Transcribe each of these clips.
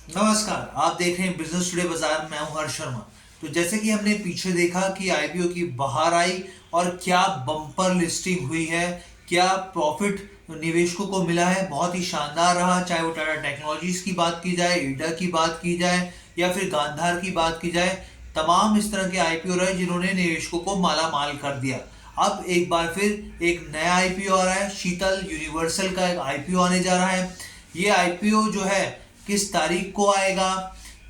नमस्कार, आप देख रहे हैं बिजनेस टुडे बाजार। मैं हूं हर्ष शर्मा। तो जैसे कि हमने पीछे देखा कि आईपीओ की बाहर आई और क्या बम्पर लिस्टिंग हुई है, क्या प्रॉफिट निवेशकों को मिला है, बहुत ही शानदार रहा। चाहे वो टाटा टेक्नोलॉजीज की बात की जाए, ईडा की बात की जाए या फिर गांधार की बात की जाए, तमाम इस तरह के आईपीओ रहे जिन्होंने निवेशकों को माला माल कर दिया। अब एक बार फिर एक नया आईपीओ आ रहा है, शीतल यूनिवर्सल का एक आईपीओ आने जा रहा है। ये आईपीओ जो है किस तारीख को आएगा,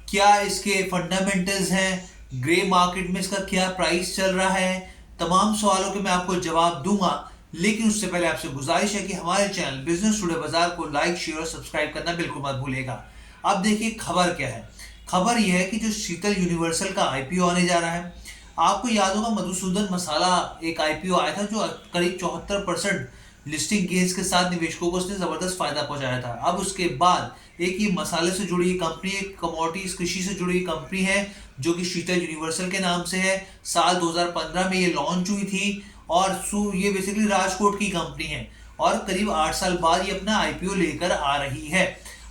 क्या इसके फंडामेंटल्स हैं, ग्रे मार्केट में इसका क्या प्राइस चल रहा है, तमाम सवालों के मैं आपको जवाब दूंगा। लेकिन उससे पहले आपसे गुजारिश है कि हमारे चैनल बिजनेस टुडे बाजार को लाइक, शेयर और सब्सक्राइब करना बिल्कुल मत भूलिएगा। अब देखिए खबर क्या है। खबर यह है कि जो शीतल यूनिवर्सल का आईपीओ आने जा रहा है, आपको याद होगा मधुसूदन मसाला एक आईपीओ आया था जो करीब 74% लिस्टिंग गेन्स के साथ निवेशकों को उसने जबरदस्त फायदा पहुंचाया था। अब उसके बाद एक ही मसाले से जुड़ी कंपनी, एक कमोडिटीज कृषि से जुड़ी कंपनी है जो कि शीतल यूनिवर्सल के नाम से है। साल 2015 में ये लॉन्च हुई थी और ये बेसिकली राजकोट की कंपनी है और करीब 8 साल बाद ये अपना आईपीओ लेकर आ रही है।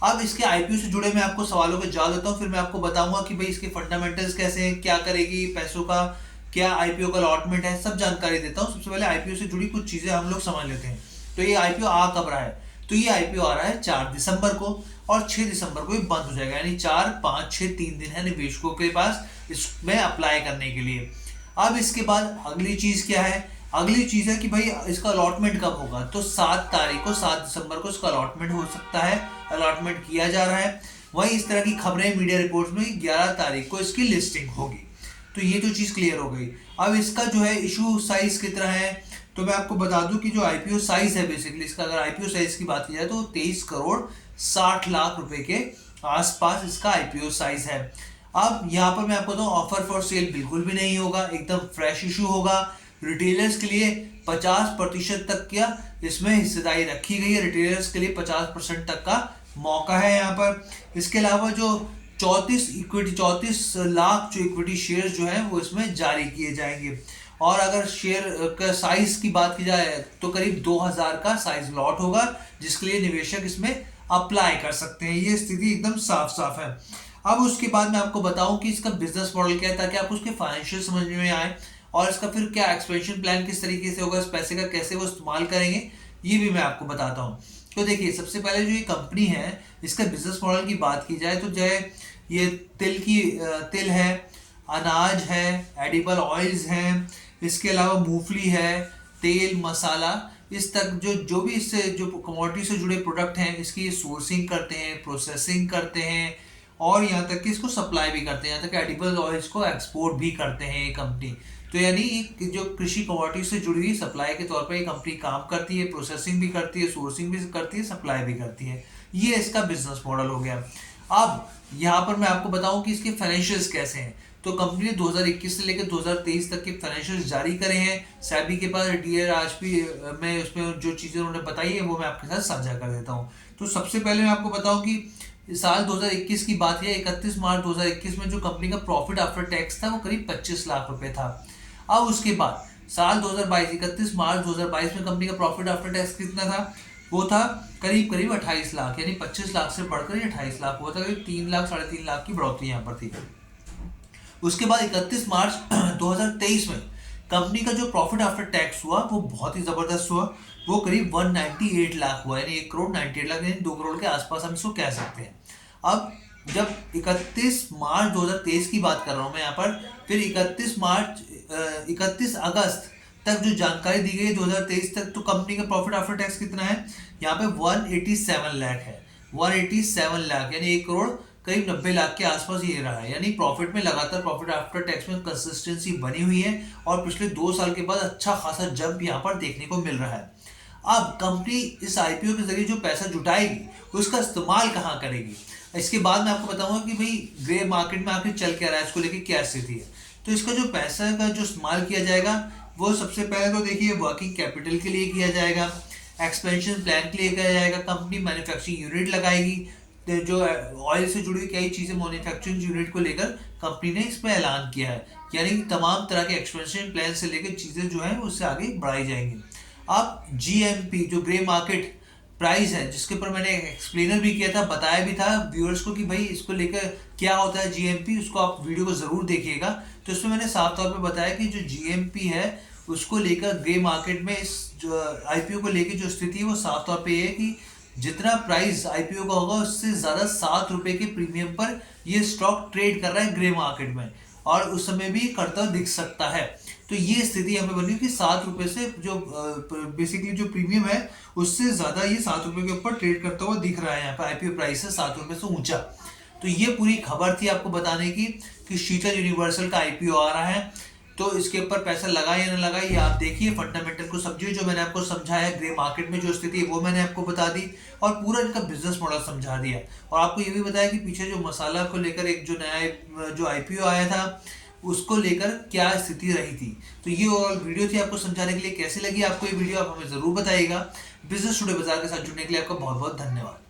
अब इसके आईपीओ से जुड़े मैं आपको सवालों के जवाब देता हूँ, फिर मैं आपको बताऊंगा कि भाई इसके फंडामेंटल्स कैसे हैं, क्या करेगी पैसों का, क्या आईपीओ का अलॉटमेंट है, सब जानकारी देता हूँ। सबसे पहले आईपीओ से जुड़ी कुछ चीजें हम लोग समझ लेते हैं। तो ये आईपीओ आ कब रहा है? तो ये आईपीओ आ रहा है 4 दिसंबर को और 6 दिसंबर को ये बंद हो जाएगा, यानी 4, 5, 6 3 दिन है निवेशकों के पास इसमें अप्लाई करने के लिए। अब इसके बाद अगली चीज क्या है? अगली चीज है कि भाई इसका अलॉटमेंट कब होगा। तो 7 तारीख को, 7 दिसंबर को इसका अलॉटमेंट हो सकता है, अलॉटमेंट किया जा रहा है। वहीं इस तरह की खबरें मीडिया रिपोर्ट्स में 11 तारीख को इसकी लिस्टिंग होगी। तो ये तो चीज क्लियर हो गई। अब इसका जो है इशू साइज कितना है, तो मैं आपको बता दूं कि जो आईपीओ साइज है बेसिकली इसका, अगर आईपीओ साइज की बात की जाए तो 23 करोड़ 60 लाख रुपए के आसपास इसका आईपीओ साइज है। अब यहाँ पर मैं आपको बताऊं, ऑफर फॉर सेल बिल्कुल भी नहीं होगा, एकदम फ्रेश इशू होगा। रिटेलर्स के लिए 50% तक क्या इसमें हिस्सेदारी रखी गई है। रिटेलर्स के लिए 50% तक का मौका है यहाँ पर। इसके अलावा जो 34 लाख जो इक्विटी शेयर जो है वो इसमें जारी किए जाएंगे। और अगर शेयर का साइज की बात की जाए तो करीब 2000 का साइज लॉट होगा जिसके लिए निवेशक इसमें अप्लाई कर सकते हैं। ये स्थिति एकदम साफ साफ है। अब उसके बाद मैं आपको बताऊं कि इसका बिजनेस मॉडल क्या है, ताकि आपको उसके फाइनेंशियल समझ में आए और इसका फिर क्या एक्सपेंशन प्लान किस तरीके से होगा, इस पैसे का कैसे वो इस्तेमाल करेंगे, ये भी मैं आपको बताता हूँ। तो देखिए, सबसे पहले जो ये कंपनी है इसका बिजनेस मॉडल की बात की जाए तो जो है ये तिल है, अनाज है, एडिबल ऑयल्स हैं, इसके अलावा मूंगफली है, तेल, मसाला, इस तक जो जो भी इससे जो कमोडिटी से जुड़े प्रोडक्ट हैं इसकी सोर्सिंग करते हैं, प्रोसेसिंग करते हैं और यहाँ तक कि इसको सप्लाई भी करते हैं। यहाँ तक एडिबल ऑयल्स को एक्सपोर्ट भी करते हैं ये कंपनी। तो यानी जो कृषि कमोडिटी से जुड़ी हुई सप्लाई के तौर पर ये कंपनी काम करती है, प्रोसेसिंग भी करती है, सोर्सिंग भी करती है, सप्लाई भी करती है। ये इसका बिजनेस मॉडल हो गया। अब यहाँ पर मैं आपको बताऊं कि इसके फाइनेंशियल्स कैसे हैं। तो कंपनी ने 2021 से लेकर 2023 तक के फाइनेंशियल्स जारी करे हैं। सैबी के पास डीआर आज भी मैं उसमें जो चीज़ें उन्होंने बताई है वो मैं आपके साथ साझा कर देता हूँ। तो सबसे पहले मैं आपको बताऊं कि साल 2021 की बात है, 31 मार्च 2021 में जो कंपनी का प्रॉफिट आफ्टर टैक्स था वो करीब 25 लाख रुपए था। अब उसके बाद साल 2022, 31 मार्च 2022 में कंपनी का प्रॉफिट आफ्टर टैक्स कितना था? वो था करीब करीब 28 लाख, यानी 25 लाख से बढ़कर 28 लाख हुआ था। करीब 3 लाख, 3.5 लाख की बढ़ोतरी यहाँ पर थी। उसके बाद 31 मार्च 2023 में कंपनी का जो प्रॉफिट आफ्टर टैक्स हुआ वो बहुत ही जबरदस्त हुआ। वो करीब 198 लाख हुआ, यानी 1 करोड़ 98 लाख, यानी 2 करोड़ के आसपास हम इसको कह सकते हैं। अब जब 31 मार्च 2023 की बात कर रहा हूँ मैं यहाँ पर, फिर 31 अगस्त तक जो जानकारी दी गई 2023 तक, तो कंपनी का प्रॉफिट आफ्टर टैक्स कितना है? यहाँ पे 187 लाख है। 187 लाख यानी 1 करोड़ करीब 90 लाख के आसपास ये रहा है। यानी प्रॉफिट में लगातार प्रॉफिट आफ्टर टैक्स में कंसिस्टेंसी बनी हुई है और पिछले 2 साल के बाद अच्छा खासा जंप यहाँ पर देखने को मिल रहा है। अब कंपनी इस आईपीओ के जरिए जो पैसा जुटाएगी उसका इस्तेमाल कहाँ करेगी, इसके बाद मैं आपको बताऊंगा कि भाई ग्रे मार्केट में आखिर चल क्या रहा है, इसको लेके क्या स्थिति है। तो इसका जो पैसा का जो इस्तेमाल किया जाएगा वो सबसे पहले तो देखिए वर्किंग कैपिटल के लिए किया जाएगा, एक्सपेंशन प्लान के लिए किया जाएगा। कंपनी मैन्युफैक्चरिंग यूनिट लगाएगी, जो ऑयल से जुड़ी हुई कई चीज़ें मैन्युफैक्चरिंग यूनिट को लेकर कंपनी ने इस पर ऐलान किया है। यानी तमाम तरह के एक्सपेंशन प्लान से लेकर चीज़ें जो हैं उससे आगे बढ़ाई जाएंगी। अब जीएमपी जो ग्रे मार्केट प्राइस है जिसके ऊपर मैंने एक्सप्लेनर भी किया था, बताया भी था व्यूअर्स को कि भाई इसको लेकर क्या होता है जीएमपी, उसको आप वीडियो को जरूर देखिएगा। तो इसमें मैंने साफ तौर पे बताया कि जो जीएमपी है उसको लेकर ग्रे मार्केट में इस जो आईपीओ को लेकर जो स्थिति है वो साफ तौर पे ये है कि जितना प्राइस आईपीओ का होगा उससे ज्यादा 7 रुपए के प्रीमियम पर ये स्टॉक ट्रेड कर रहा है ग्रे मार्केट में, और उस समय भी करता दिख सकता है। तो ये स्थिति हमें बनी कि 7 रुपए से जो बेसिकली जो प्रीमियम है उससे ज्यादा ये 7 रुपए के ऊपर ट्रेड करता हुआ दिख रहा है। यहाँ पर आईपीओ प्राइस है 7 रुपए से ऊंचा। तो ये पूरी खबर थी आपको बताने की कि शीतल यूनिवर्सल का आईपीओ आ रहा है, तो इसके ऊपर पैसा लगा या ना लगा ये आप देखिए, फंडामेंटल को समझिए। जो मैंने आपको समझाया ग्रे मार्केट में जो स्थिति है वो मैंने आपको बता दी, और पूरा इनका बिजनेस मॉडल समझा दिया, और आपको ये भी बताया कि पीछे जो मसाला को लेकर एक जो नया जो आईपीओ आया था उसको लेकर क्या स्थिति रही थी। तो ये ओवरऑल वीडियो थी आपको समझाने के लिए। कैसी लगी आपको ये वीडियो आप हमें जरूर बताइएगा। बिजनेस टुडे बाजार के साथ जुड़ने के लिए आपका बहुत बहुत धन्यवाद।